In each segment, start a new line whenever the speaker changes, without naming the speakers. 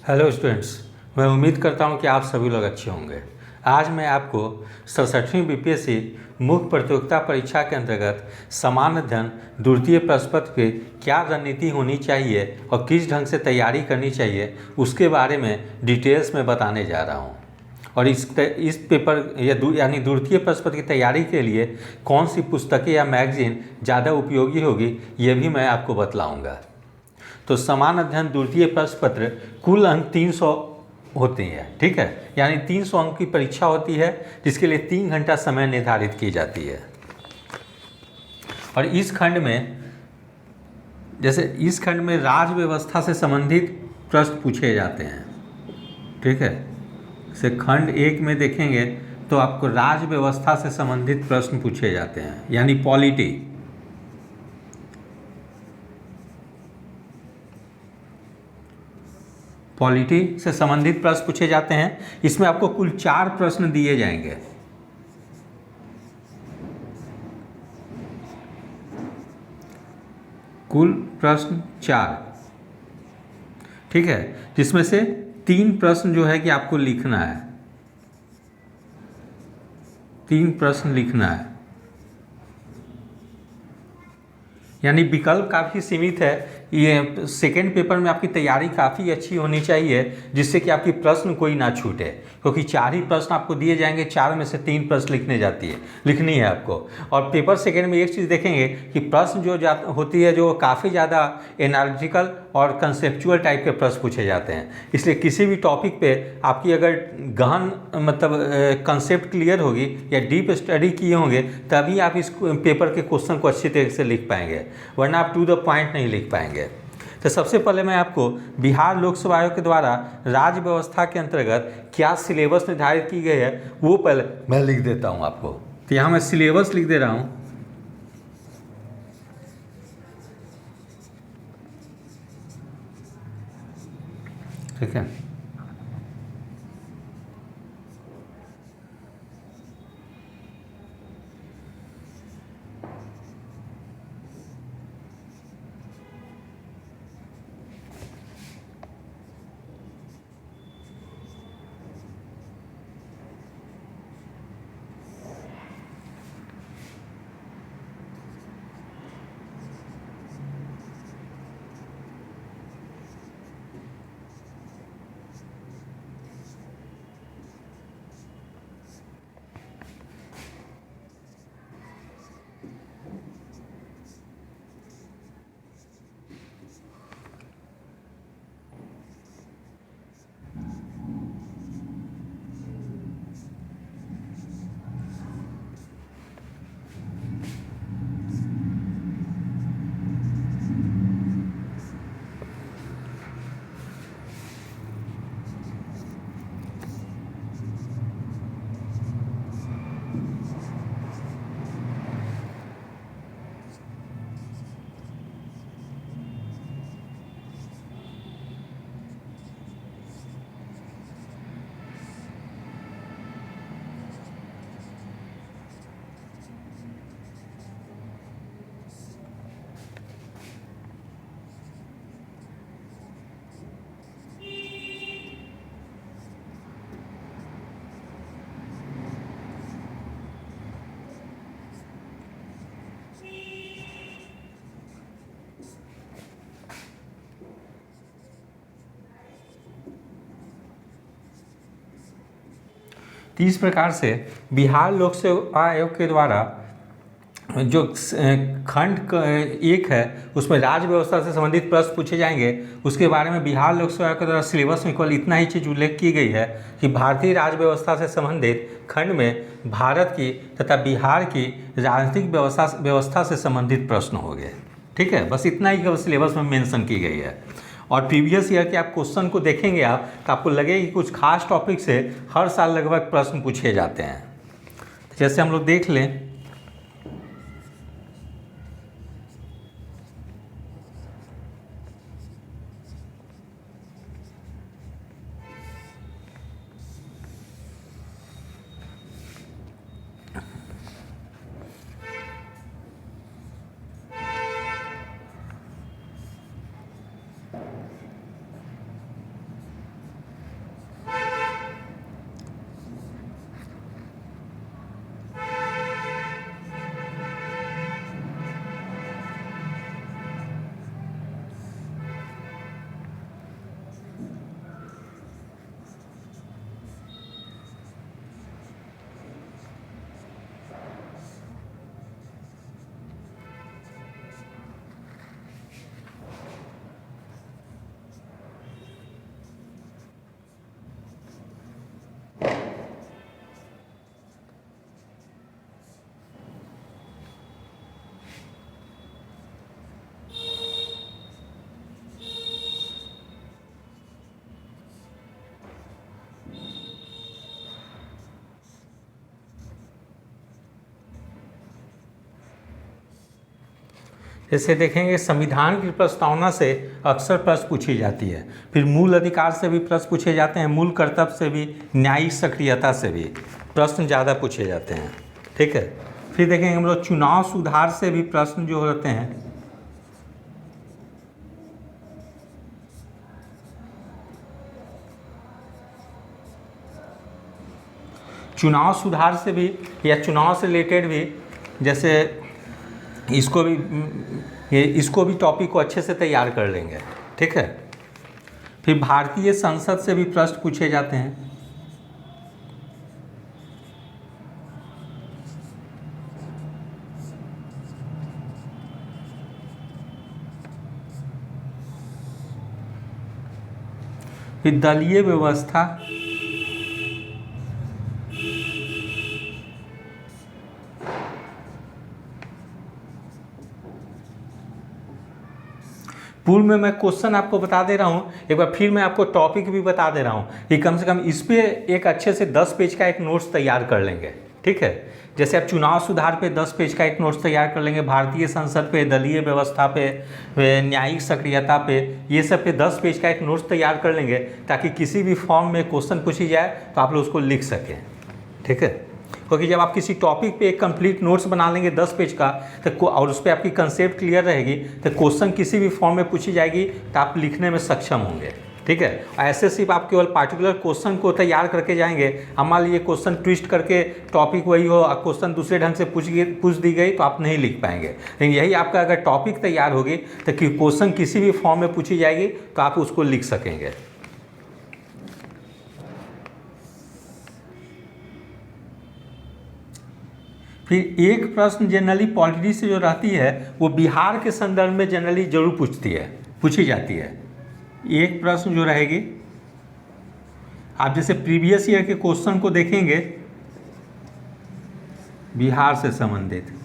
Hello students, मैं उम्मीद करता हूं कि आप सभी लोग अच्छे होंगे। आज मैं आपको 67वीं बीपीएससी मुख्य प्रतियोगिता परीक्षा के अंतर्गत समान अध्ययन द्वितीय प्रश्न पत्र की क्या रणनीति होनी चाहिए और किस ढंग से तैयारी करनी चाहिए उसके बारे में डिटेल्स में बताने जा रहा हूं। और इस पेपर यानी द्वितीय प्रश्न पत्र की तैयारी के लिए कौन सी पुस्तकें या मैगजीन ज़्यादा उपयोगी होगी ये भी मैं आपको बतलाऊँगा। तो समान अध्ययन द्वितीय प्रश्न पत्र कुल अंक 300 होते हैं, ठीक है। यानी 300 अंक की परीक्षा होती है जिसके लिए 3 घंटा समय निर्धारित की जाती है। और इस खंड में राज्य व्यवस्था से संबंधित प्रश्न पूछे जाते हैं, ठीक है। जैसे खंड 1 में देखेंगे तो आपको राज्य व्यवस्था से संबंधित प्रश्न पूछे जाते हैं, यानी पॉलिटी से संबंधित प्रश्न पूछे जाते हैं। इसमें आपको कुल 4 प्रश्न दिए जाएंगे। कुल प्रश्न 4, ठीक है, जिसमें से 3 प्रश्न जो है कि आपको लिखना है। 3 प्रश्न लिखना है, यानी विकल्प काफ़ी सीमित है। ये सेकेंड पेपर में आपकी तैयारी काफ़ी अच्छी होनी चाहिए जिससे कि आपकी प्रश्न कोई ना छूटे, क्योंकि 4 ही प्रश्न आपको दिए जाएंगे, 4 में से 3 प्रश्न लिखनी है आपको। और पेपर सेकेंड में एक चीज़ देखेंगे कि प्रश्न जो होती है जो काफ़ी ज़्यादा एनालिटिकल और कंसेप्चुअल टाइप के प्रश्न पूछे जाते हैं। इसलिए किसी भी टॉपिक पे आपकी अगर गहन कंसेप्ट क्लियर होगी या डीप स्टडी किए होंगे तभी आप इस पेपर के क्वेश्चन को अच्छी तरीके से लिख पाएंगे, वरना आप टू द पॉइंट नहीं लिख पाएंगे। तो सबसे पहले मैं आपको बिहार लोक सेवा आयोग के द्वारा राज्य व्यवस्था के अंतर्गत क्या सिलेबस निर्धारित की गई है वो पहले मैं लिख देता हूं आपको। तो यहाँ मैं सिलेबस लिख दे रहा हूं, ठीक है। तो इस प्रकार से बिहार लोक सेवा आयोग के द्वारा जो खंड 1 है उसमें राज्य व्यवस्था से संबंधित प्रश्न पूछे जाएंगे। उसके बारे में बिहार लोक सेवा आयोग के द्वारा सिलेबस में केवल इतना ही चीज़ उल्लेख की गई है कि भारतीय राज्य व्यवस्था से संबंधित खंड में भारत की तथा बिहार की राजनीतिक व्यवस्था से संबंधित प्रश्न हो गए, ठीक है। बस इतना ही सिलेबस में मेंशन की गई है। और प्रीवियस ईयर के आप क्वेश्चन को देखेंगे आप तो आपको लगेगा कि कुछ खास टॉपिक से हर साल लगभग प्रश्न पूछे जाते हैं। जैसे हम लोग देख लें, जैसे देखेंगे संविधान की प्रस्तावना से अक्सर प्रश्न पूछी जाती है, फिर मूल अधिकार से भी प्रश्न पूछे जाते हैं, मूल कर्तव्य से भी, न्यायिक सक्रियता से भी प्रश्न ज़्यादा पूछे जाते हैं। ठीक है, फिर देखेंगे हम लोग चुनाव सुधार से भी प्रश्न जो होते हैं, चुनाव सुधार से भी या चुनाव से रिलेटेड भी, जैसे इसको भी टॉपिक को अच्छे से तैयार कर लेंगे। ठीक है, फिर भारतीय संसद से भी प्रश्न पूछे जाते हैं। फिर दलीय व्यवस्था, पूर्व में मैं क्वेश्चन आपको बता दे रहा हूँ, एक बार फिर मैं आपको टॉपिक भी बता दे रहा हूँ कि कम से कम इस पे एक अच्छे से 10 पेज का एक नोट्स तैयार कर लेंगे। ठीक है, जैसे आप चुनाव सुधार पे 10 पेज का एक नोट्स तैयार कर लेंगे, भारतीय संसद पे, दलीय व्यवस्था पे, न्यायिक सक्रियता पे, ये सब पे 10 पेज का एक नोट्स तैयार कर लेंगे, ताकि किसी भी फॉर्म में क्वेश्चन पूछी जाए तो आप लोग उसको लिख सकें। ठीक है, क्योंकि जब आप किसी टॉपिक पे एक कंप्लीट नोट्स बना लेंगे 10 पेज का, तो और उस पर आपकी कंसेप्ट क्लियर रहेगी, तो क्वेश्चन किसी भी फॉर्म में पूछी जाएगी तो आप लिखने में सक्षम होंगे। ठीक है, ऐसे सिर्फ आप केवल पार्टिकुलर क्वेश्चन को तैयार करके जाएंगे, अब मान लीजिए क्वेश्चन ट्विस्ट करके टॉपिक वही हो और क्वेश्चन दूसरे ढंग से पूछ दी गई तो आप नहीं लिख पाएंगे। लेकिन यही आपका अगर टॉपिक तैयार होगी तो क्वेश्चन किसी भी फॉर्म में पूछी जाएगी तो आप उसको लिख सकेंगे। फिर एक प्रश्न जनरली पॉलिटी से जो रहती है वो बिहार के संदर्भ में जनरली जरूर पूछी जाती है। एक प्रश्न जो रहेगी, आप जैसे प्रीवियस ईयर के क्वेश्चन को देखेंगे बिहार से संबंधित,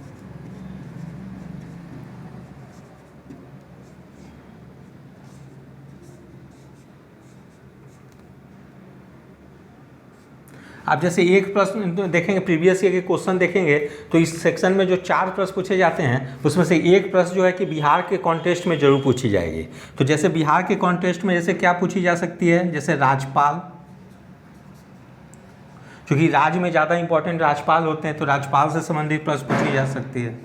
आप जैसे एक प्रश्न देखेंगे, प्रीवियस ईयर के क्वेश्चन देखेंगे तो इस सेक्शन में जो 4 प्रश्न पूछे जाते हैं उसमें से एक प्रश्न जो है कि बिहार के कॉन्टेस्ट में जरूर पूछी जाएगी। तो जैसे बिहार के कॉन्टेस्ट में जैसे क्या पूछी जा सकती है, जैसे राज्यपाल, क्योंकि राज्य में ज़्यादा इंपॉर्टेंट राज्यपाल होते हैं तो राज्यपाल से संबंधित प्रश्न पूछी जा सकती है।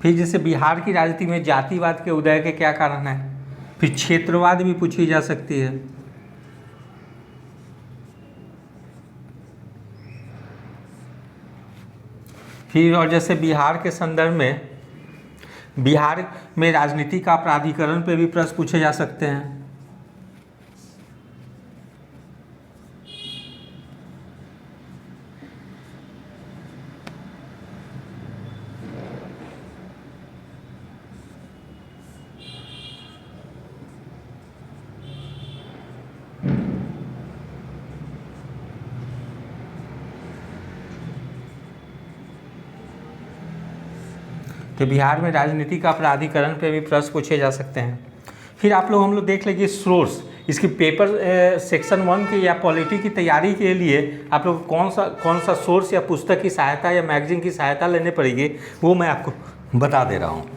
फिर जैसे बिहार की राजनीति में जातिवाद के उदय के क्या कारण है, फिर क्षेत्रवाद भी पूछी जा सकती है। फिर और जैसे बिहार के संदर्भ में, बिहार में राजनीति का प्राधिकरण पे भी प्रश्न पूछे जा सकते हैं। तो बिहार में राजनीति का प्राधिकरण पे भी प्रश्न पूछे जा सकते हैं। फिर हम लोग देख लेंगे सोर्स, इसकी पेपर सेक्शन 1 की या पॉलिटी की तैयारी के लिए आप लोग कौन सा सोर्स या पुस्तक की सहायता या मैगजीन की सहायता लेने पड़ेगी, वो मैं आपको बता दे रहा हूँ।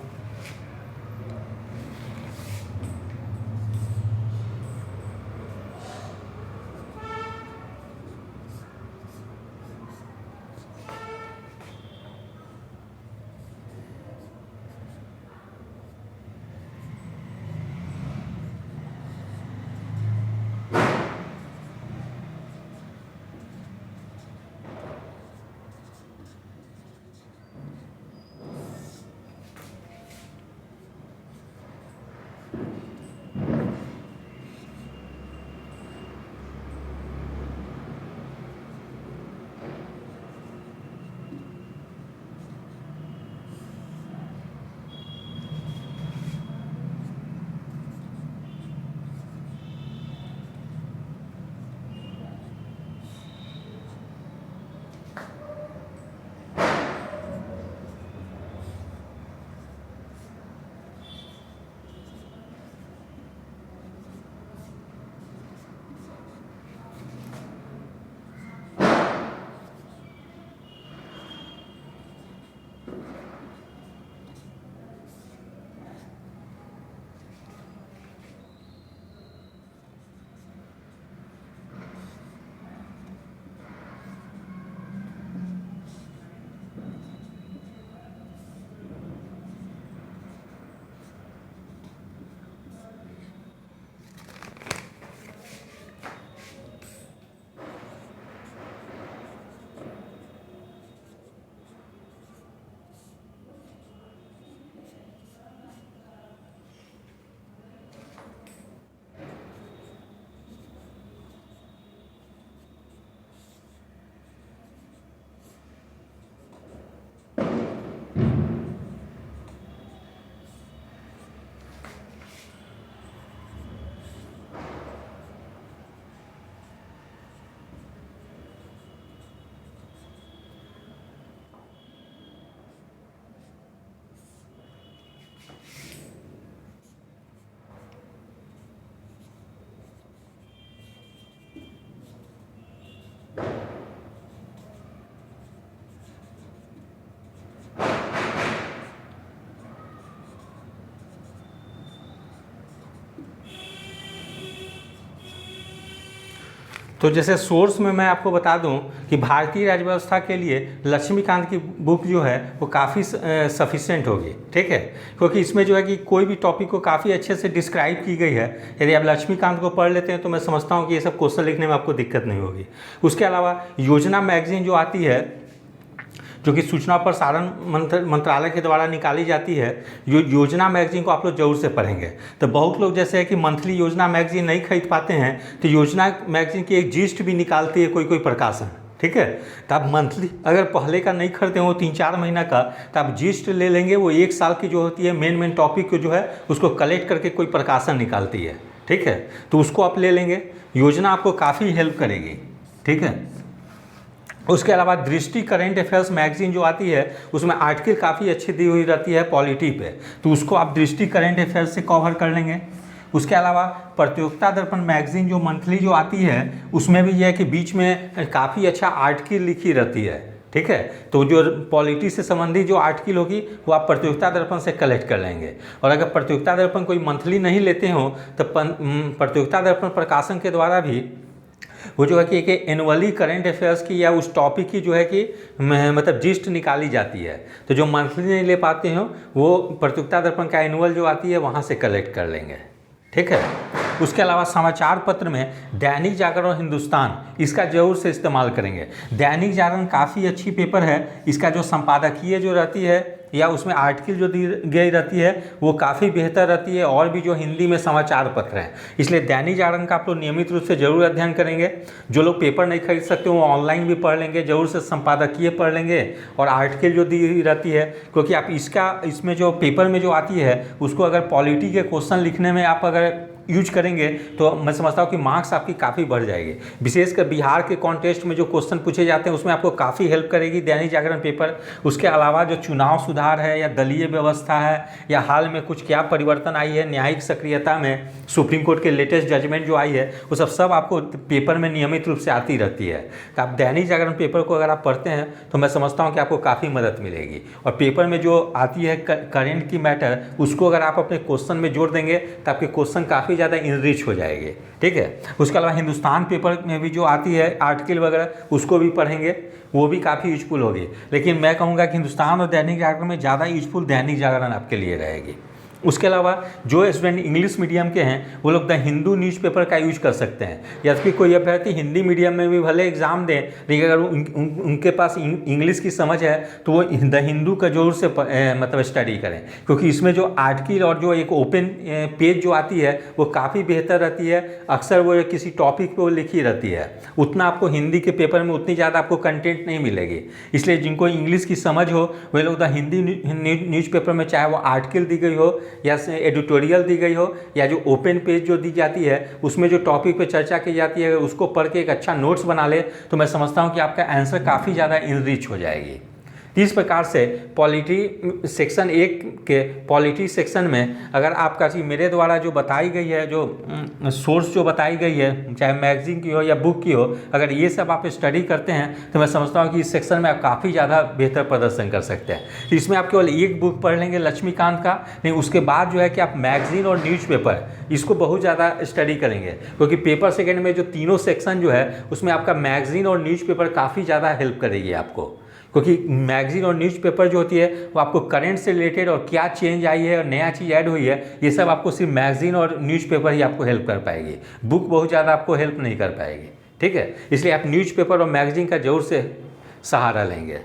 तो जैसे सोर्स में मैं आपको बता दूं कि भारतीय राज्य व्यवस्था के लिए लक्ष्मीकांत की बुक जो है वो काफ़ी सफिशिएंट होगी, ठीक है, क्योंकि इसमें जो है कि कोई भी टॉपिक को काफ़ी अच्छे से डिस्क्राइब की गई है। यदि आप लक्ष्मीकांत को पढ़ लेते हैं तो मैं समझता हूँ कि ये सब क्वेश्चन लिखने में आपको दिक्कत नहीं होगी। उसके अलावा योजना मैगजीन जो आती है, जो कि सूचना और प्रसारण मंत्रालय के द्वारा निकाली जाती है, योजना मैगजीन को आप लोग जरूर से पढ़ेंगे। तो बहुत लोग जैसे है कि मंथली योजना मैगजीन नहीं खरीद पाते हैं, तो योजना मैगजीन की एक जिस्ट भी निकालती है कोई प्रकाशन, ठीक है। तो आप मंथली अगर पहले का नहीं खरीदते हो 3-4 महीना का, तो आप जिस्ट ले लेंगे, वो 1 साल की जो होती है मेन टॉपिक को जो है उसको कलेक्ट करके कोई प्रकाशन निकालती है, ठीक है, तो उसको आप ले लेंगे। योजना आपको काफ़ी हेल्प करेगी, ठीक है। उसके अलावा दृष्टि करेंट अफेयर्स मैगजीन जो आती है उसमें आर्टिकल काफ़ी अच्छी दी हुई रहती है पॉलिटी पे, तो उसको आप दृष्टि करेंट अफेयर्स से कवर कर लेंगे। उसके अलावा प्रतियोगिता दर्पण मैगजीन जो मंथली जो आती है उसमें भी यह है कि बीच में काफ़ी अच्छा आर्टिकल लिखी रहती है, ठीक है, तो जो पॉलिटी से संबंधित जो आर्टिकल होगी वो आप प्रतियोगिता दर्पण से कलेक्ट कर लेंगे। और अगर प्रतियोगिता दर्पण कोई मंथली नहीं लेते हो तो प्रतियोगिता दर्पण प्रकाशन के द्वारा भी वो जो है कि एक एनुअली करंट अफेयर्स की या उस टॉपिक की जो है कि मतलब जिस्ट निकाली जाती है, तो जो मंथली नहीं ले पाते हो वो प्रतियोगिता दर्पण का एनुअल जो आती है वहाँ से कलेक्ट कर लेंगे, ठीक है। उसके अलावा समाचार पत्र में दैनिक जागरण और हिंदुस्तान, इसका जरूर से इस्तेमाल करेंगे। दैनिक जागरण काफ़ी अच्छी पेपर है, इसका जो संपादकीय जो रहती है या उसमें आर्टिकल जो दी गई रहती है वो काफ़ी बेहतर रहती है, और भी जो हिंदी में समाचार पत्र हैं, इसलिए दैनिक जागरण का आप लोग नियमित रूप से जरूर अध्ययन करेंगे। जो लोग पेपर नहीं खरीद सकते वो ऑनलाइन भी पढ़ लेंगे, जरूर से संपादकीय पढ़ लेंगे और आर्टिकल जो दी रहती है, क्योंकि आप इसमें जो पेपर में जो आती है उसको अगर पॉलिटी के क्वेश्चन लिखने में आप अगर यूज करेंगे तो मैं समझता हूँ कि मार्क्स आपकी काफ़ी बढ़ जाएगी। विशेषकर बिहार के कॉन्टेस्ट में जो क्वेश्चन पूछे जाते हैं उसमें आपको काफ़ी हेल्प करेगी दैनिक जागरण पेपर। उसके अलावा जो चुनाव सुधार है या दलीय व्यवस्था है या हाल में कुछ क्या परिवर्तन आई है न्यायिक सक्रियता में, सुप्रीम कोर्ट के लेटेस्ट जजमेंट जो आई है वो सब आपको पेपर में नियमित रूप से आती रहती है। तो आप दैनिक जागरण पेपर को अगर आप पढ़ते हैं तो मैं समझता हूँ कि आपको काफ़ी मदद मिलेगी। और पेपर में जो आती है करेंट की मैटर, उसको अगर आप अपने क्वेश्चन में जोड़ देंगे तो आपके क्वेश्चन काफ़ी ज़्यादा इनरिच हो जाएंगे, ठीक है। उसके अलावा हिंदुस्तान पेपर में भी जो आती है आर्टिकल वगैरह उसको भी पढ़ेंगे, वो भी काफ़ी यूजफुल होगी। लेकिन मैं कहूँगा कि हिंदुस्तान और दैनिक जागरण में ज़्यादा यूजफुल दैनिक जागरण आपके लिए रहेगी। उसके अलावा जो स्टूडेंट इंग्लिश मीडियम के हैं वो लोग द हिंदू न्यूज़पेपर का यूज कर सकते हैं, या फिर कोई अभ्यर्थी हिंदी मीडियम में भी भले एग्ज़ाम दें लेकिन अगर उनके पास इंग्लिश की समझ है तो वो द हिंदू का जोर से मतलब स्टडी करें, क्योंकि इसमें जो आर्टिकल और जो एक ओपन पेज जो आती है वो काफ़ी बेहतर रहती है। अक्सर वो किसी टॉपिक पर वो लिखी रहती है, उतना आपको हिंदी के पेपर में उतनी ज़्यादा आपको कंटेंट नहीं मिलेगी। इसलिए जिनको इंग्लिश की समझ हो वे लोग द हिंदी न्यूज़पेपर में चाहे वो आर्टिकल दी गई हो या एडिटोरियल दी गई हो या जो ओपन पेज जो दी जाती है उसमें जो टॉपिक पे चर्चा की जाती है उसको पढ़ के एक अच्छा नोट्स बना ले तो मैं समझता हूँ कि आपका आंसर काफ़ी ज़्यादा इनरिच हो जाएगी। इस प्रकार से पॉलिटी सेक्शन 1 के पॉलिटी सेक्शन में अगर आपका चीज़ मेरे द्वारा जो बताई गई है, जो सोर्स जो बताई गई है चाहे मैगजीन की हो या बुक की हो, अगर ये सब आप स्टडी करते हैं तो मैं समझता हूँ कि इस सेक्शन में आप काफ़ी ज़्यादा बेहतर प्रदर्शन कर सकते हैं। इसमें आप केवल एक बुक पढ़ लेंगे लक्ष्मीकांत का, नहीं उसके बाद जो है कि आप मैगजीन और न्यूज़पेपर इसको बहुत ज़्यादा स्टडी करेंगे, क्योंकि पेपर सेकेंड में जो तीनों सेक्शन जो है उसमें आपका मैगजीन और न्यूज़पेपर काफ़ी ज़्यादा हेल्प करेगी आपको, क्योंकि मैगजीन और न्यूज़पेपर जो होती है वो आपको करंट से रिलेटेड और क्या चेंज आई है और नया चीज़ ऐड हुई है ये सब आपको सिर्फ मैगजीन और न्यूज़पेपर ही आपको हेल्प कर पाएगी, बुक बहुत ज़्यादा आपको हेल्प नहीं कर पाएगी, ठीक है। इसलिए आप न्यूज़पेपर और मैगजीन का जरूर से सहारा लेंगे।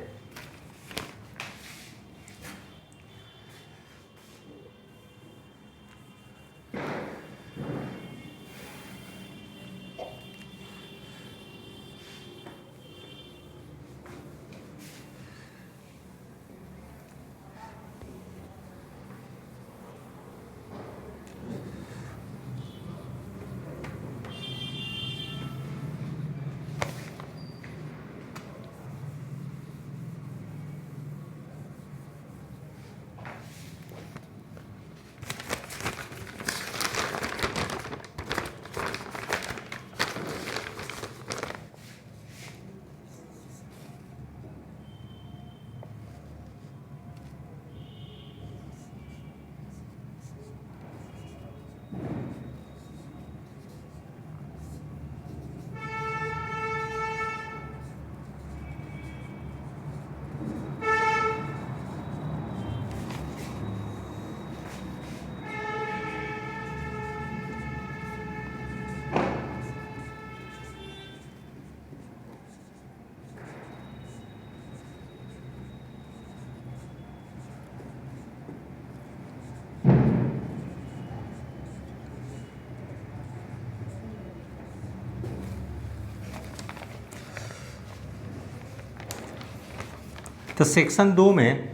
तो सेक्शन 2 में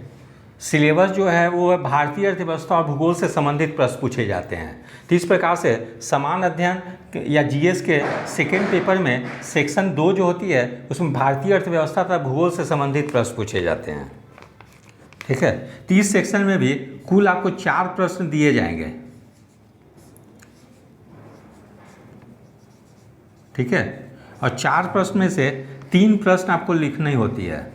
सिलेबस जो है वो भारतीय अर्थव्यवस्था और भूगोल से संबंधित प्रश्न पूछे जाते हैं। तो इस प्रकार से समान अध्ययन या जीएस के सेकेंड पेपर में सेक्शन 2 जो होती है उसमें भारतीय अर्थव्यवस्था तथा भूगोल से संबंधित प्रश्न पूछे जाते हैं। ठीक है, तो इस सेक्शन में भी कुल आपको 4 प्रश्न दिए जाएंगे। ठीक है, और 4 प्रश्न में से 3 प्रश्न आपको लिखनी होती है।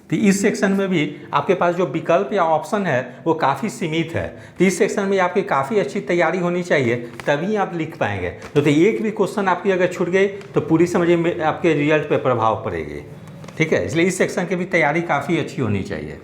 तो इस सेक्शन में भी आपके पास जो विकल्प या ऑप्शन है वो काफ़ी सीमित है। तो इस सेक्शन में आपकी काफ़ी अच्छी तैयारी होनी चाहिए, तभी आप लिख पाएंगे। तो एक भी क्वेश्चन आपकी अगर छूट गई तो पूरी समझिए आपके रिजल्ट पे प्रभाव पड़ेगी। ठीक है, इसलिए इस सेक्शन की भी तैयारी काफ़ी अच्छी होनी चाहिए।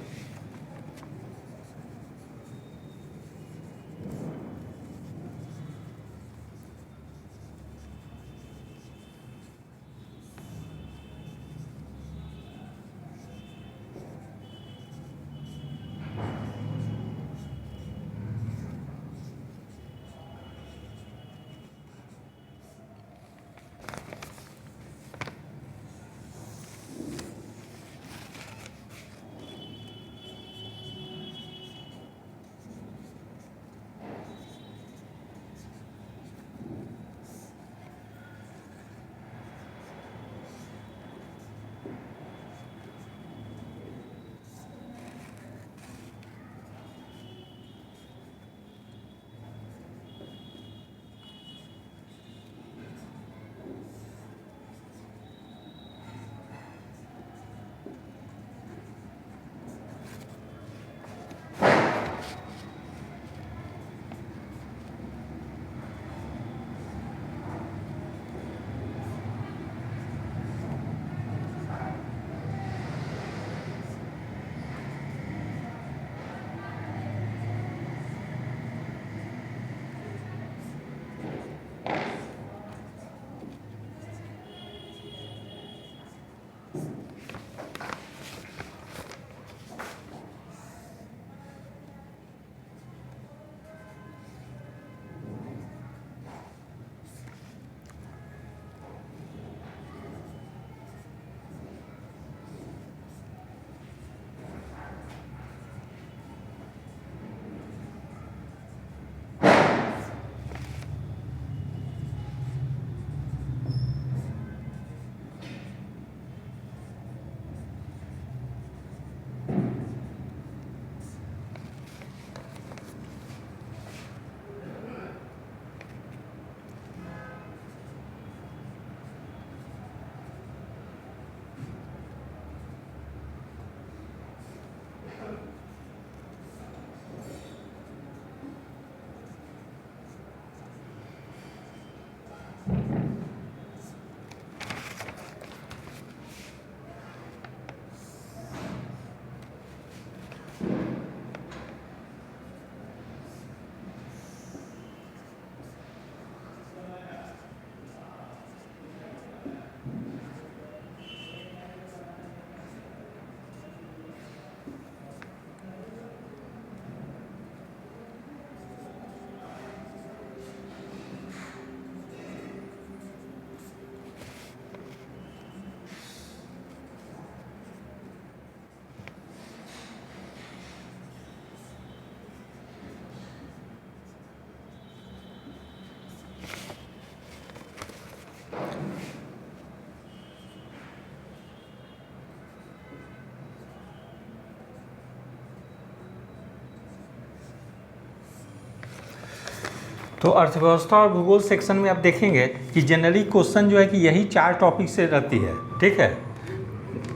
तो अर्थव्यवस्था और भूगोल सेक्शन में आप देखेंगे कि जनरली क्वेश्चन जो है कि यही 4 टॉपिक से रहती है। ठीक है,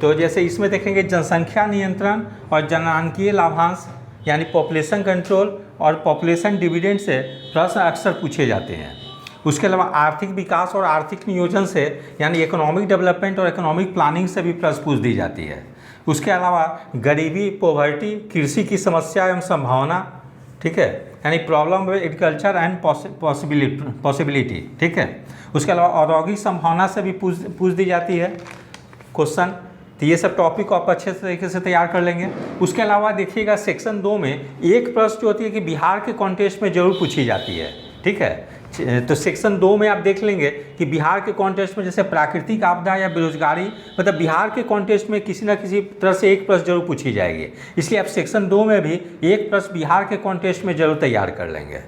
तो जैसे इसमें देखेंगे जनसंख्या नियंत्रण और जननांकीय लाभांश यानी पॉपुलेशन कंट्रोल और पॉपुलेशन डिविडेंड से प्रश्न अक्सर पूछे जाते हैं। उसके अलावा आर्थिक विकास और आर्थिक नियोजन से यानी इकोनॉमिक डेवलपमेंट और इकोनॉमिक प्लानिंग से भी प्रश्न पूछ दी जाती है। उसके अलावा गरीबी, पॉवर्टी, कृषि की समस्या एवं संभावना, ठीक है, यानी problem with agriculture and possibility. ठीक है, उसके अलावा औद्योगिक संभावना से भी पूछ दी जाती है क्वेश्चन। तो ये सब टॉपिक को आप अच्छे तरीके से तैयार कर लेंगे। उसके अलावा देखिएगा सेक्शन 2 में एक प्रश्न जो होती है कि बिहार के कॉन्टेस्ट में जरूर पूछी जाती है, ठीक है। तो सेक्शन 2 में आप देख लेंगे कि बिहार के कॉन्टेस्ट में जैसे प्राकृतिक आपदा या बेरोजगारी, मतलब बिहार के कॉन्टेस्ट में किसी न किसी तरह से एक प्रश्न जरूर पूछी जाएगी, इसलिए आप सेक्शन 2 में भी एक प्रश्न बिहार के कॉन्टेस्ट में जरूर तैयार कर लेंगे।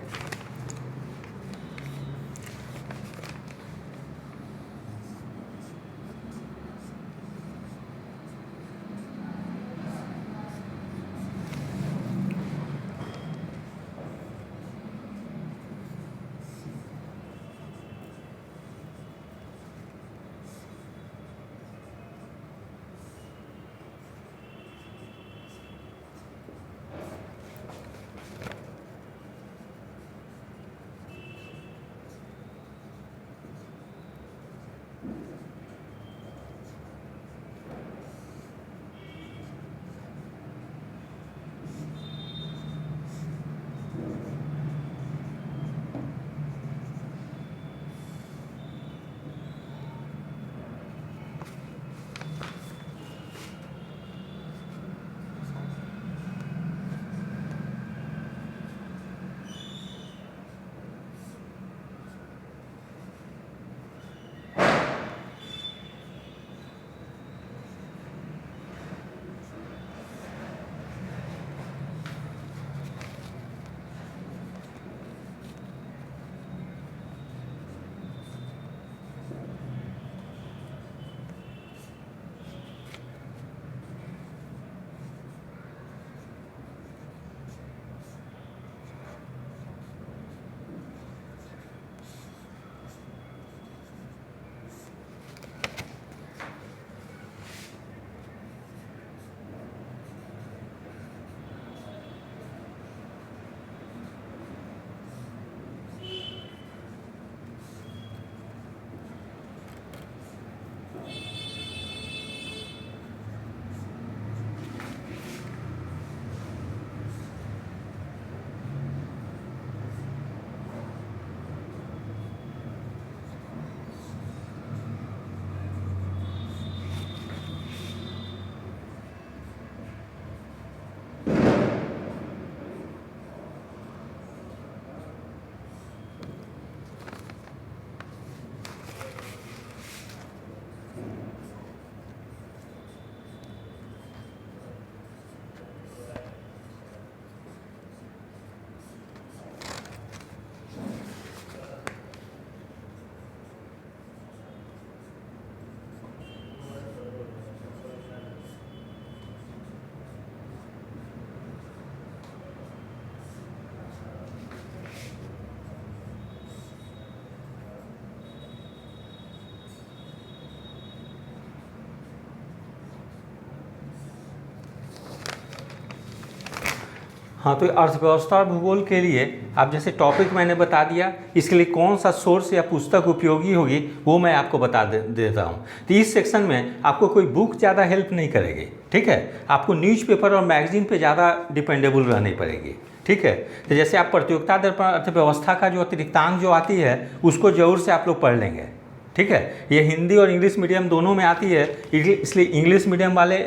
हाँ, तो अर्थव्यवस्था और भूगोल के लिए आप जैसे टॉपिक मैंने बता दिया, इसके लिए कौन सा सोर्स या पुस्तक उपयोगी होगी वो मैं आपको बता देता हूँ। तो इस सेक्शन में आपको कोई बुक ज़्यादा हेल्प नहीं करेगी, ठीक है। आपको न्यूज़पेपर और मैगजीन पे ज़्यादा डिपेंडेबल रहनी पड़ेगी, ठीक है। तो जैसे आप प्रतियोगिता दर्पण अर्थव्यवस्था का जो अतिरिक्तांक जो आती है उसको जरूर से आप लोग पढ़ लेंगे, ठीक है। ये हिंदी और इंग्लिश मीडियम दोनों में आती है, इसलिए इंग्लिश मीडियम वाले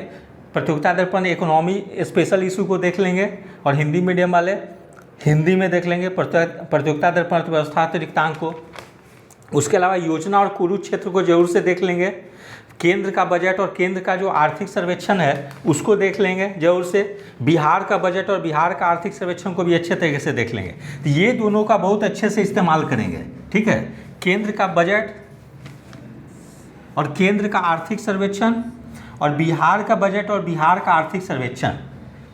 प्रतियोगिता दर्पण इकोनॉमी स्पेशल इशू को देख लेंगे और हिंदी मीडियम वाले हिंदी में देख लेंगे प्रतियोगिता दर्पण अर्थव्यवस्था अतिरिक्तांक को। उसके अलावा योजना और कुरुक्षेत्र को जरूर से देख लेंगे। केंद्र का बजट और केंद्र का जो आर्थिक सर्वेक्षण है उसको देख लेंगे जरूर से। बिहार का बजट और बिहार का आर्थिक सर्वेक्षण को भी अच्छे तरीके से देख लेंगे। तो ये दोनों का बहुत अच्छे से इस्तेमाल करेंगे, ठीक है। केंद्र का बजट और केंद्र का आर्थिक सर्वेक्षण और बिहार का बजट और बिहार का आर्थिक सर्वेक्षण,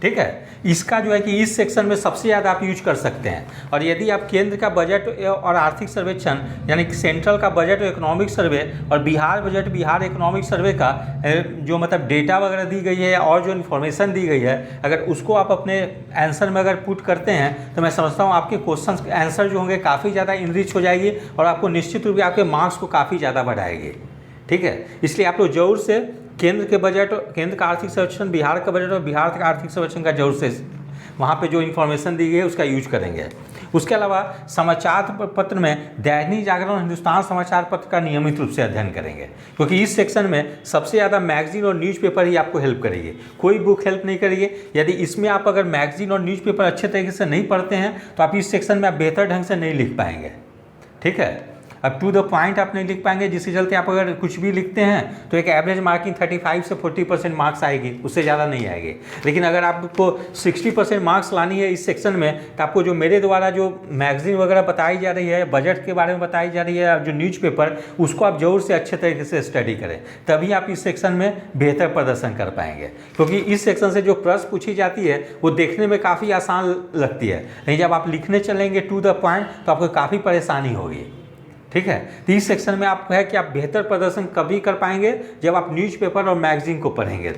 ठीक है। इसका जो है कि इस सेक्शन में सबसे ज़्यादा आप यूज कर सकते हैं। और यदि आप केंद्र का बजट और आर्थिक सर्वेक्षण यानी कि सेंट्रल का बजट और इकोनॉमिक सर्वे और Bihar budget Bihar economic survey का जो मतलब डेटा वगैरह दी गई है और जो इन्फॉर्मेशन दी गई है, अगर उसको आप अपने आंसर में अगर पुट करते हैं तो मैं समझता हूँ आपके क्वेश्चन आंसर जो होंगे काफ़ी ज़्यादा इनरिच हो जाएगी और आपको निश्चित रूप से आपके मार्क्स को काफ़ी ज़्यादा बढ़ाएगी, ठीक है। इसलिए आप लोग जरूर से केंद्र के बजट केंद्र का आर्थिक सर्वेक्षण, बिहार का बजट और बिहार का आर्थिक सर्वेक्षण का जरूर से वहाँ पे जो इन्फॉर्मेशन दी गई है उसका यूज करेंगे। उसके अलावा समाचार पत्र में दैनिक जागरण और हिंदुस्तान समाचार पत्र का नियमित रूप से अध्ययन करेंगे, क्योंकि इस सेक्शन में सबसे ज़्यादा मैगजीन और न्यूज़पेपर ही आपको हेल्प करेगी, कोई बुक हेल्प नहीं करेगी। यदि इसमें आप अगर मैगजीन और न्यूज़पेपर अच्छे तरीके से नहीं पढ़ते हैं तो आप इस सेक्शन में आप बेहतर ढंग से नहीं लिख पाएंगे। ठीक है, अब टू द पॉइंट आप नहीं लिख पाएंगे, जिसके चलते आप अगर कुछ भी लिखते हैं तो एक एवरेज मार्किंग 35 से 40% मार्क्स आएगी, उससे ज़्यादा नहीं आएगी। लेकिन अगर आपको 60% मार्क्स लानी है इस सेक्शन में, तो आपको जो मेरे द्वारा जो मैगजीन वगैरह बताई जा रही है, बजट के बारे में बताई जा रही है, जो न्यूज़पेपर, उसको आप जरूर से अच्छे तरीके से स्टडी करें, तभी आप इस सेक्शन में बेहतर प्रदर्शन कर पाएंगे। क्योंकि इस सेक्शन से जो प्रश्न पूछी जाती है वो देखने में काफ़ी आसान लगती है, लेकिन जब आप लिखने चलेंगे टू द पॉइंट तो आपको काफ़ी परेशानी होगी। ठीक है, तो इस सेक्शन में आप है कि आप बेहतर प्रदर्शन कभी कर पाएंगे जब आप न्यूज़पेपर और मैगजीन को पढ़ेंगे।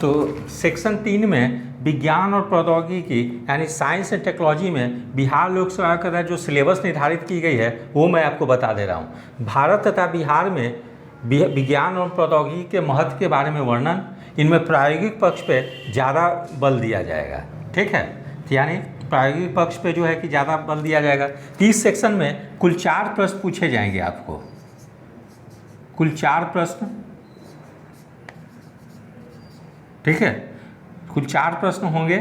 तो सेक्शन 3 में विज्ञान और प्रौद्योगिकी यानी साइंस एंड टेक्नोलॉजी में बिहार लोक सेवा आयोग का जो सिलेबस निर्धारित की गई है वो मैं आपको बता दे रहा हूँ। भारत तथा बिहार में विज्ञान और प्रौद्योगिकी के महत्व के बारे में वर्णन, इनमें प्रायोगिक पक्ष पे ज़्यादा बल दिया जाएगा। ठीक है, यानी प्रायोगिक पक्ष पे जो है कि ज़्यादा बल दिया जाएगा। 30 सेक्शन में कुल 4 प्रश्न पूछे जाएंगे आपको, कुल 4 प्रश्न। ठीक है, कुल 4 प्रश्न होंगे,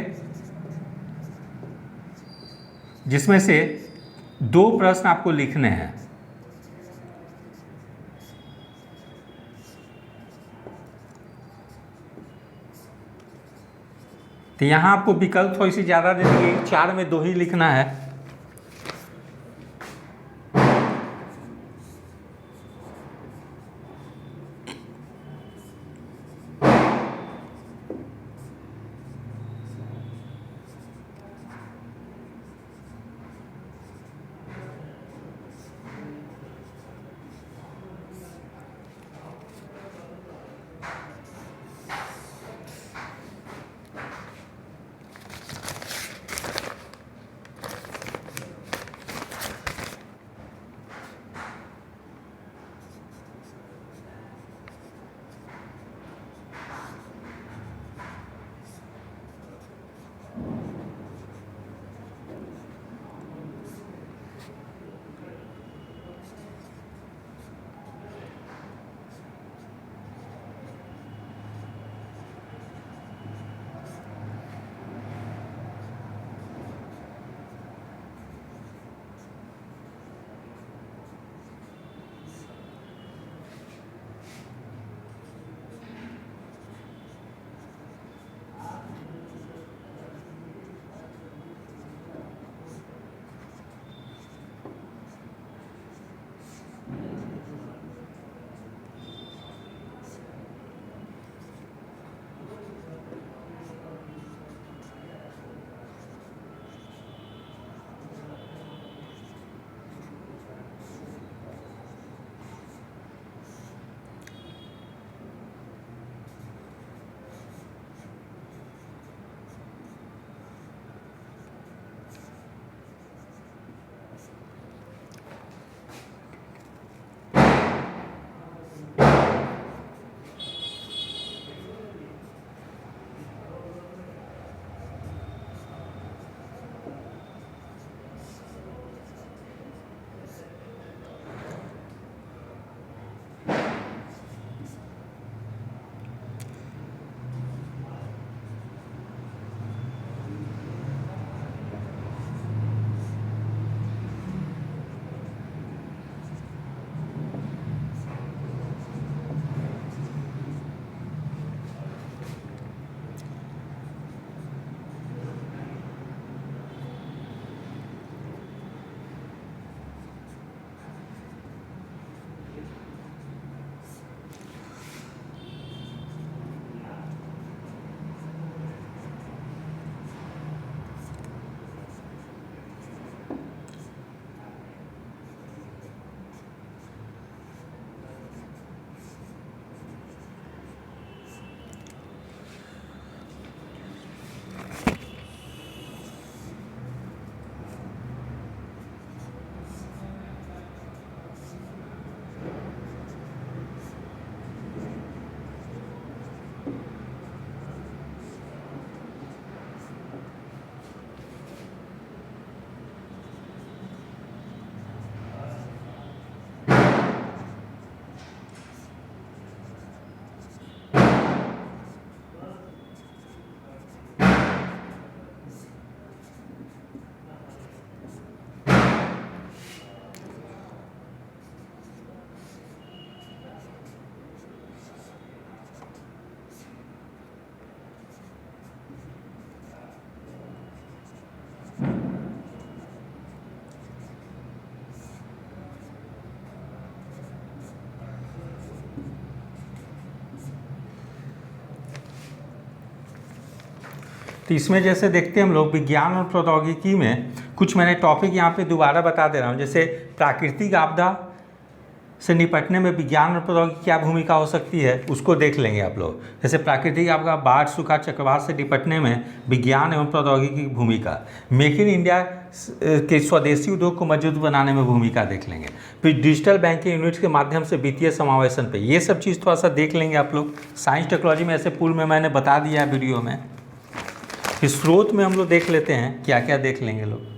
जिसमें से 2 प्रश्न आपको लिखने हैं। तो यहाँ आपको विकल्प थोड़ी सी ज़्यादा दे देंगे, 4 में 2 ही लिखना है। तो इसमें जैसे देखते हैं हम लोग विज्ञान और प्रौद्योगिकी में कुछ मैंने टॉपिक यहाँ पे दोबारा बता दे रहा हूँ। जैसे प्राकृतिक आपदा से निपटने में विज्ञान और प्रौद्योगिकी की क्या भूमिका हो सकती है, उसको देख लेंगे आप लोग। जैसे प्राकृतिक आपदा, बाढ़, सूखा, चक्रवात से निपटने में विज्ञान एवं प्रौद्योगिकी की भूमिका। मेक इन इंडिया के स्वदेशी उद्योग को मजबूत बनाने में भूमिका देख लेंगे। फिर डिजिटल बैंकिंग यूनिट्स के माध्यम से वित्तीय समावेशन पे ये सब चीज़ थोड़ा सा देख लेंगे आप लोग। साइंस टेक्नोलॉजी में ऐसे पूल में मैंने बता दिया है वीडियो में। फिर स्रोत में हम लोग देख लेते हैं क्या क्या देख लेंगे लोग।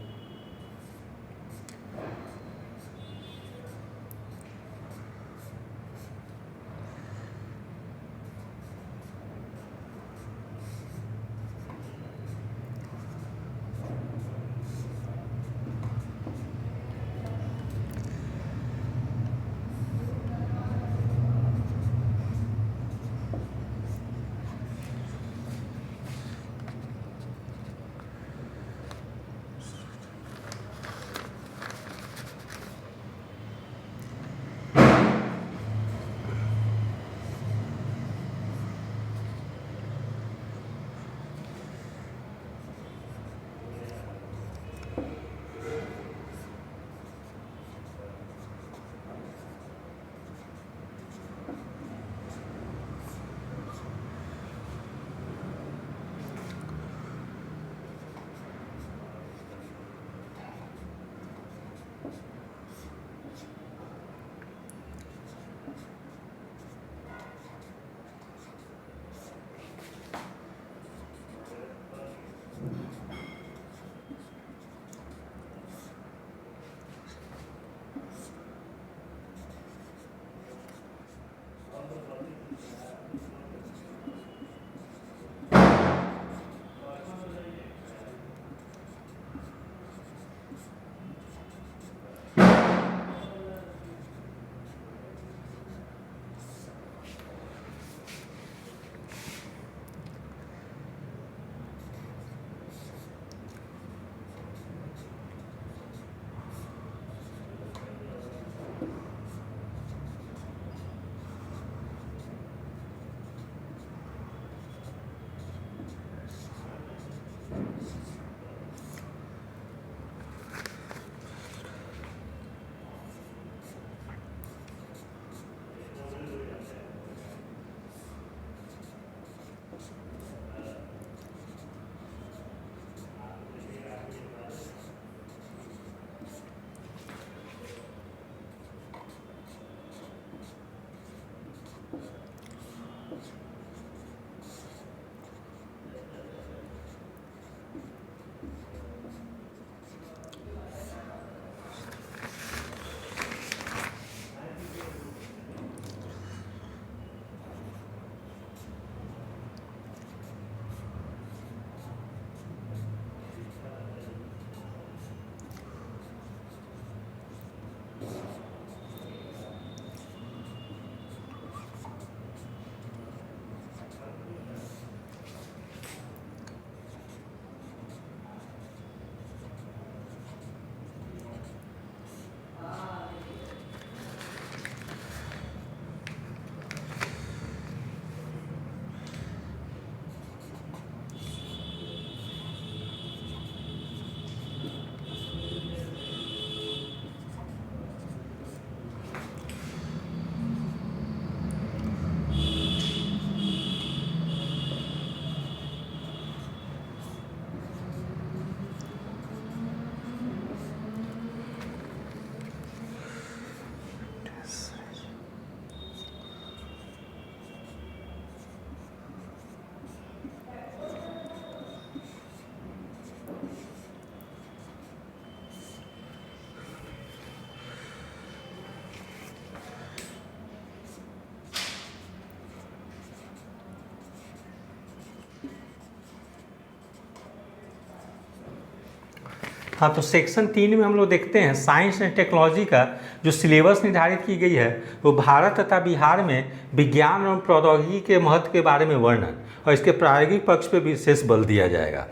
हाँ, तो सेक्शन 3 में हम लोग देखते हैं साइंस एंड टेक्नोलॉजी का जो सिलेबस निर्धारित की गई है वो भारत तथा बिहार में विज्ञान और प्रौद्योगिकी के महत्व के बारे में वर्णन और इसके प्रायोगिक पक्ष पर विशेष बल दिया जाएगा।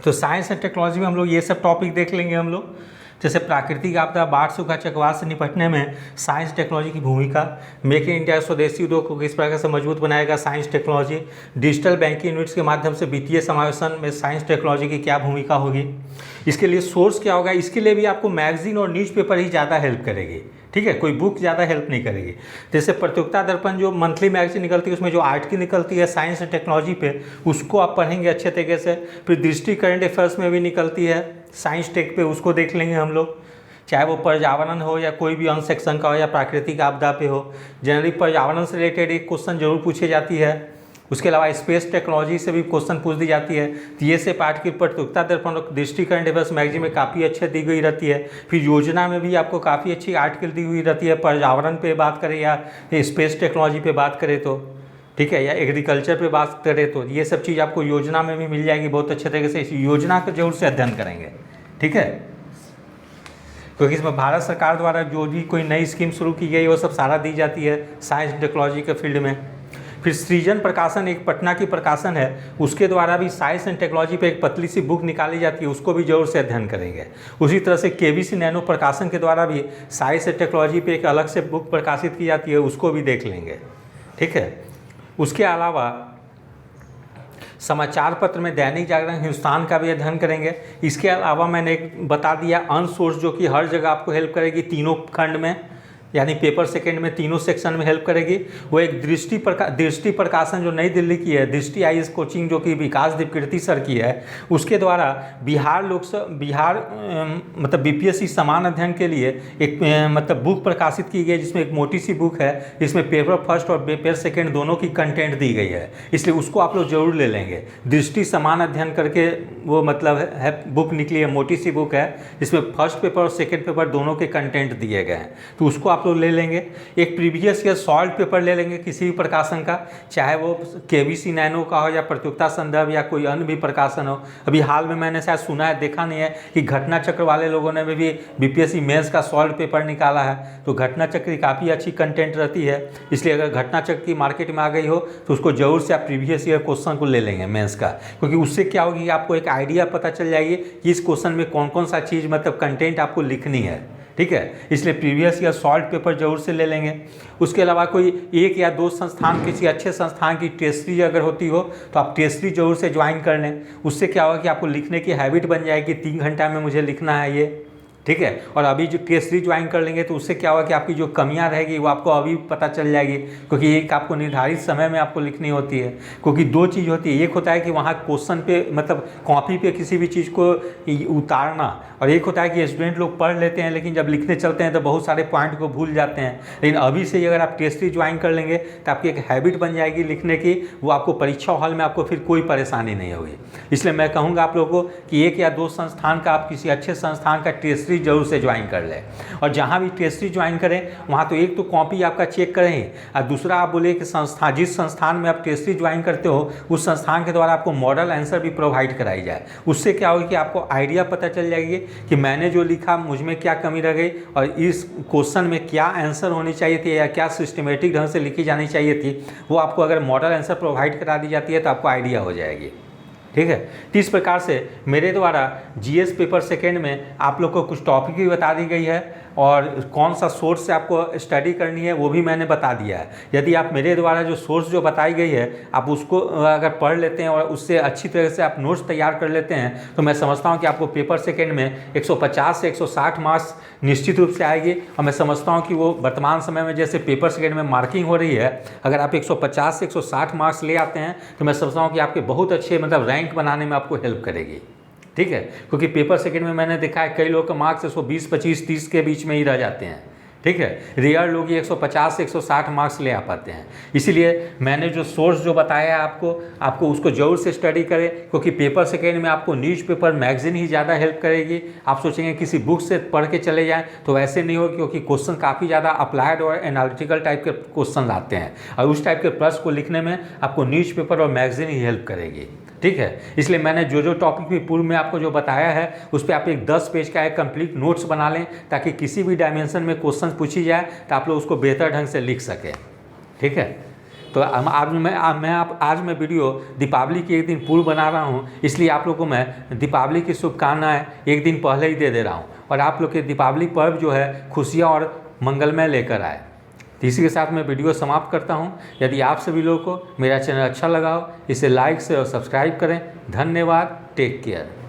तो साइंस एंड टेक्नोलॉजी में हम लोग ये सब टॉपिक देख लेंगे हम लोग, जैसे प्राकृतिक आपदा, बाढ़, सूखा, चक्रवात से निपटने में साइंस टेक्नोलॉजी की भूमिका, मेक इन इंडिया स्वदेशी उद्योग को किस प्रकार से मजबूत बनाएगा science technology, digital banking units के माध्यम से वित्तीय समावेशन में साइंस टेक्नोलॉजी की क्या भूमिका होगी, इसके लिए सोर्स क्या होगा। इसके लिए भी आपको मैगजीन और न्यूज़पेपर ही ज़्यादा हेल्प करेगी, ठीक है, कोई बुक ज़्यादा हेल्प नहीं करेगी। जैसे प्रतियोगिता दर्पण जो मंथली मैगजीन निकलती है उसमें जो आर्टिकल निकलती है साइंस एंड टेक्नोलॉजी पे, उसको आप पढ़ेंगे अच्छे तरीके से। फिर दृष्टि करंट अफेयर्स में भी निकलती है साइंस टेक पे, उसको देख लेंगे हम लोग, चाहे वो पर्यावरण हो या कोई भी अन्य सेक्शन का हो या प्राकृतिक आपदा पे हो। जनरली पर्यावरण से रिलेटेड एक क्वेश्चन जरूर पूछी जाती है। उसके अलावा स्पेस टेक्नोलॉजी से भी क्वेश्चन पूछ दी जाती है। तो ये से पाठ की प्रतियोगिता दर्पण दृष्टि करंट अफेयर्स मैगजीन में काफ़ी अच्छे दी गई रहती है। फिर योजना में भी आपको काफ़ी अच्छी आर्टिकल दी हुई रहती है, पर्यावरण पे बात करें या स्पेस टेक्नोलॉजी पे बात करें तो, ठीक है, या एग्रीकल्चर पे बात करें तो ये सब चीज़ आपको योजना में भी मिल जाएगी बहुत अच्छे तरीके से। इस योजना का जरूर से अध्ययन करेंगे, ठीक है, क्योंकि इसमें भारत सरकार द्वारा जो भी कोई नई स्कीम शुरू की गई वो सब सारा दी जाती है साइंस टेक्नोलॉजी के फील्ड में। फिर सृजन प्रकाशन एक पटना की प्रकाशन है, उसके द्वारा भी साइंस एंड टेक्नोलॉजी पे एक पतली सी बुक निकाली जाती है, उसको भी जरूर से अध्ययन करेंगे। उसी तरह से केबीसी नैनो प्रकाशन के द्वारा भी साइंस एंड टेक्नोलॉजी पे एक अलग से बुक प्रकाशित की जाती है, उसको भी देख लेंगे, ठीक है। उसके अलावा समाचार पत्र में दैनिक जागरण, हिंदुस्तान का भी अध्ययन करेंगे। इसके अलावा मैंने एक बता दिया अनसोर्स जो कि हर जगह आपको हेल्प करेगी तीनों खंड में, यानी पेपर सेकंड में तीनों सेक्शन में हेल्प करेगी। वो एक दृष्टि प्रकाशन जो नई दिल्ली की है, दृष्टि आईएएस कोचिंग जो कि विकास दीपकीर्ति सर की है, उसके द्वारा बिहार मतलब बीपीएससी समान अध्ययन के लिए एक मतलब बुक प्रकाशित की गई है, जिसमें एक मोटी सी बुक है, जिसमें पेपर फर्स्ट और पेपर सेकेंड दोनों की कंटेंट दी गई है, इसलिए उसको आप लोग जरूर ले लेंगे। दृष्टि समान अध्ययन करके वो मतलब है बुक निकली है, मोटी सी बुक है, जिसमें फर्स्ट पेपर और सेकेंड पेपर दोनों के कंटेंट दिए गए हैं, तो उसको आप लोग ले लेंगे। एक प्रीवियस ईयर सॉल्व पेपर ले लेंगे किसी भी प्रकाशन का, चाहे वो केबीसी नैनो का हो या प्रतियोगिता संदर्भ या कोई अन्य भी प्रकाशन हो। अभी हाल में मैंने शायद सुना है, देखा नहीं है, कि घटना चक्र वाले लोगों ने भी बीपीएससी मेंस का सॉल्व पेपर निकाला है, तो घटना चक्र की काफ़ी अच्छी कंटेंट रहती है, इसलिए अगर घटना चक्र की मार्केट में आ गई हो तो उसको जरूर से आप प्रीवियस ईयर क्वेश्चन को ले लेंगे मेंस का, क्योंकि उससे क्या होगी, आपको एक आइडिया पता चल जाएगी कि इस क्वेश्चन में कौन कौन सा चीज़ मतलब कंटेंट आपको लिखनी है, ठीक है। इसलिए प्रीवियस ईयर सॉल्ट पेपर जरूर से ले लेंगे। उसके अलावा कोई 1 या 2 संस्थान, किसी अच्छे संस्थान की टेस्ट सीरीज अगर होती हो तो आप टेस्ट सीरीज जरूर से ज्वाइन कर लें। उससे क्या होगा कि आपको लिखने की हैबिट बन जाएगी, 3 घंटा में मुझे लिखना है ये, ठीक है। और अभी जो टेस्ट सीरीज ज्वाइन कर लेंगे तो उससे क्या होगा कि आपकी जो कमियां रहेगी वो आपको अभी पता चल जाएगी, क्योंकि एक आपको निर्धारित समय में आपको लिखनी होती है। क्योंकि 2 चीज़ होती है, एक होता है कि वहाँ क्वेश्चन पे मतलब कॉपी पे किसी भी चीज़ को उतारना, और एक होता है कि स्टूडेंट लोग पढ़ लेते हैं लेकिन जब लिखने चलते हैं तो बहुत सारे पॉइंट को भूल जाते हैं। लेकिन अभी से ही अगर आप टेस्ट सीरीज ज्वाइन कर लेंगे तो आपकी एक हैबिट बन जाएगी लिखने की, वो आपको परीक्षा हॉल में आपको फिर कोई परेशानी नहीं होगी। इसलिए मैं कहूँगा आप लोगों को कि 1 या 2 संस्थान का, आप किसी अच्छे संस्थान का टेस्ट सीरीज जरूर से ज्वाइन कर लें। और जहाँ भी टेस्ट सीरीज ज्वाइन करें वहाँ तो एक तो कॉपी आपका चेक करें, और दूसरा आप बोले कि जिस संस्थान में आप टेस्ट सीरीज ज्वाइन करते हो उस संस्थान के द्वारा आपको मॉडल आंसर भी प्रोवाइड कराई जाए। उससे क्या होगा कि आपको आइडिया पता चल जाएगी कि मैंने जो लिखा मुझ में क्या कमी रह गई और इस क्वेश्चन में क्या आंसर होनी चाहिए थी या क्या सिस्टमेटिक ढंग से लिखी जानी चाहिए थी। वो आपको अगर मॉडल आंसर प्रोवाइड करा दी जाती है तो आपको आइडिया हो जाएगी, ठीक है। तो इस प्रकार से मेरे द्वारा जीएस पेपर सेकेंड में आप लोग को कुछ टॉपिक भी बता दी गई है और कौन सा सोर्स से आपको स्टडी करनी है वो भी मैंने बता दिया है। यदि आप मेरे द्वारा जो सोर्स जो बताई गई है आप उसको अगर पढ़ लेते हैं और उससे अच्छी तरह से आप नोट्स तैयार कर लेते हैं तो मैं समझता हूं कि आपको पेपर सेकेंड में 150 से 160 मार्क्स निश्चित रूप से आएगी। और मैं समझता हूं कि वो वर्तमान समय में जैसे पेपर सेकेंड में मार्किंग हो रही है, अगर आप 150 से 160 मार्क्स ले आते हैं तो मैं समझता हूँ कि आपके बहुत अच्छे मतलब रैंक बनाने में आपको हेल्प करेगी, ठीक है। क्योंकि पेपर सेकंड में मैंने देखा है कई लोगों के मार्क्स 120, 25, 30 के बीच में ही रह जाते हैं, ठीक है। रेयर लोग ये 150 से 160 मार्क्स ले आ पाते हैं। इसीलिए मैंने जो सोर्स जो बताया है आपको उसको जरूर से स्टडी करें, क्योंकि पेपर सेकंड में आपको न्यूज़पेपर मैगजीन ही ज़्यादा हेल्प करेगी। आप सोचेंगे किसी बुक से पढ़ के चले जाएँ तो वैसे नहीं हो, क्योंकि क्वेश्चन काफ़ी ज़्यादा अप्लाइड और एनालिटिकल टाइप के क्वेश्चन आते हैं और उस टाइप के प्रश्न को लिखने में आपको न्यूज़पेपर और मैगजीन ही हेल्प करेगी, ठीक है। इसलिए मैंने जो टॉपिक भी पूर्व में आपको जो बताया है उस पर आप एक 10 पेज का एक कंप्लीट नोट्स बना लें, ताकि किसी भी डायमेंशन में क्वेश्चन पूछी जाए तो आप लोग उसको बेहतर ढंग से लिख सकें, ठीक है। तो आज मैं वीडियो दीपावली के एक दिन पूर्व बना रहा हूँ, इसलिए आप लोगों को मैं दीपावली की शुभकामनाएँ एक दिन पहले ही दे रहा हूँ और आप लोग के दीपावली पर्व जो है खुशियाँ और मंगलमय लेकर आए। तो इसी के साथ मैं वीडियो समाप्त करता हूं। यदि आप सभी लोगों को मेरा चैनल अच्छा लगा हो इसे लाइक से और सब्सक्राइब करें। धन्यवाद, टेक केयर।